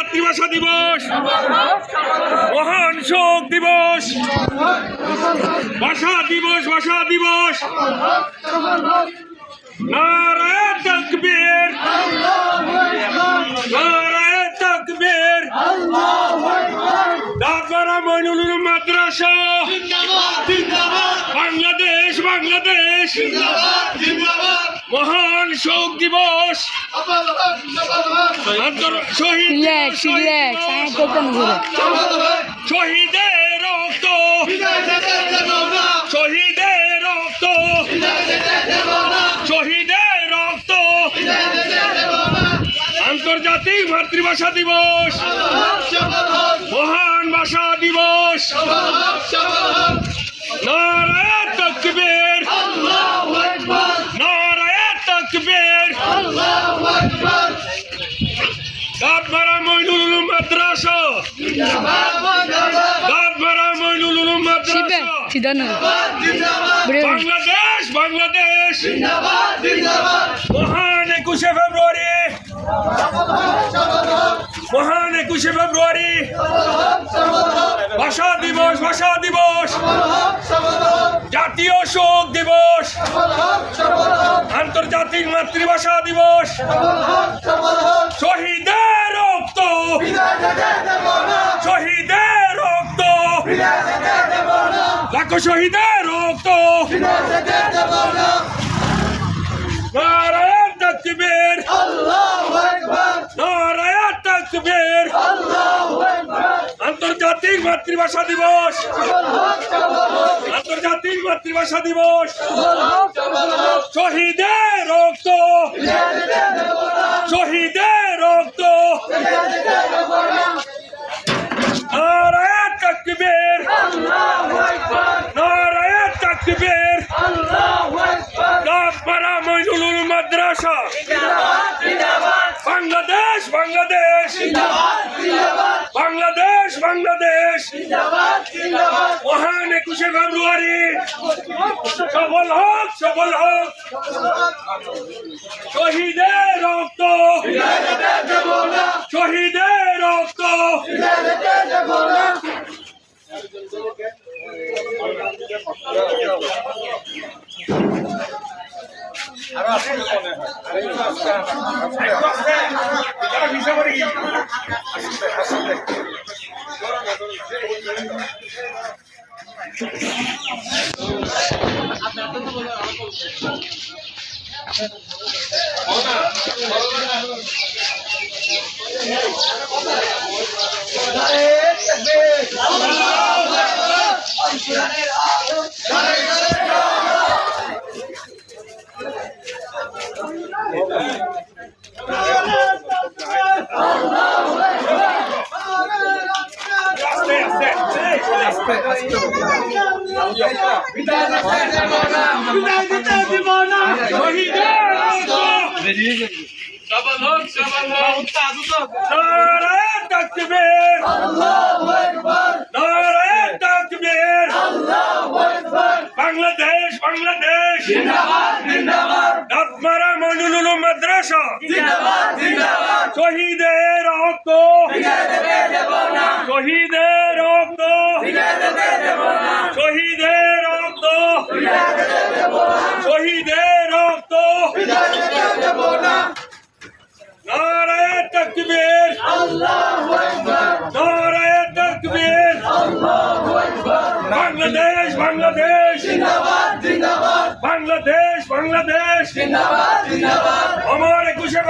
মাতৃভাষা দিবস, মহান শোক দিবস, ভাষা দিবস, ভাষা দিবস। নারায়ে তাকবীর, নারায়ে তাকবীর। ডাকবারা মইনুল উলুম মাদ্রাসা বাংলাদেশ, বাংলাদেশ। মহান শোক দিবস, শহীদের রক্ত, শহীদের রক্ত, শহীদের রক্ত। আন্তর্জাতিক মাতৃভাষা দিবস, মহান ভাষা দিবস। নারায়ে তাকবীর, নারায়ে তাকবীর। ডাকবারা মইনুল উলুম মাদ্রাসা, ডাকবারা মইনুল উলুম মাদ্রাসা বাংলাদেশ, বাংলাদেশ। মহান 21শে ফেব্রুয়ারি, মহান 21শে ফেব্রুয়ারি ভাষা দিবস, ভাষা দিবস। জাতীয় শোক দিবস, আন্তর্জাতিক মাতৃভাষা দিবস। শহীদের রক্ত, শহীদের রক্ত, লাখো শহীদের রক্ত। নারায়ে তাকবীর, নারায়ে তাকবীর। আন্তর্জাতিক মাতৃভাষা দিবস, আন্তর্জাতিক মাতৃভাষা দিবস। শহীদের রক্ত, শহীদের রক্ত। নারায়ে তাকবীর, নারায়ে তাকবীর। ডাকবারা মইনুল উলুম মাদ্রাসা বাংলাদেশ, বাংলাদেশ, বাংলাদেশ, বাংলাদেশ। মহান 21শে ফেব্রুয়ারি সফল হোক, সফল হোক। শহীদের রক্ত, শহীদের রক্ত। নারায়ে তাকবীর, নারায়ে তাকবীর। বাংলাদেশ, বাংলাদেশ। ডাকবারা মইনুল উলুম মাদ্রাসা শহীদের রক্ত, শহীদের রক্ত, শহীদের রক্ত, শহীদের রক্ত। নারায়ে তাকবীর, নারায়ে তাকবীর। বাংলাদেশ, বাংলাদেশ, বাংলাদেশ, বাংলাদেশ। আমার 21শে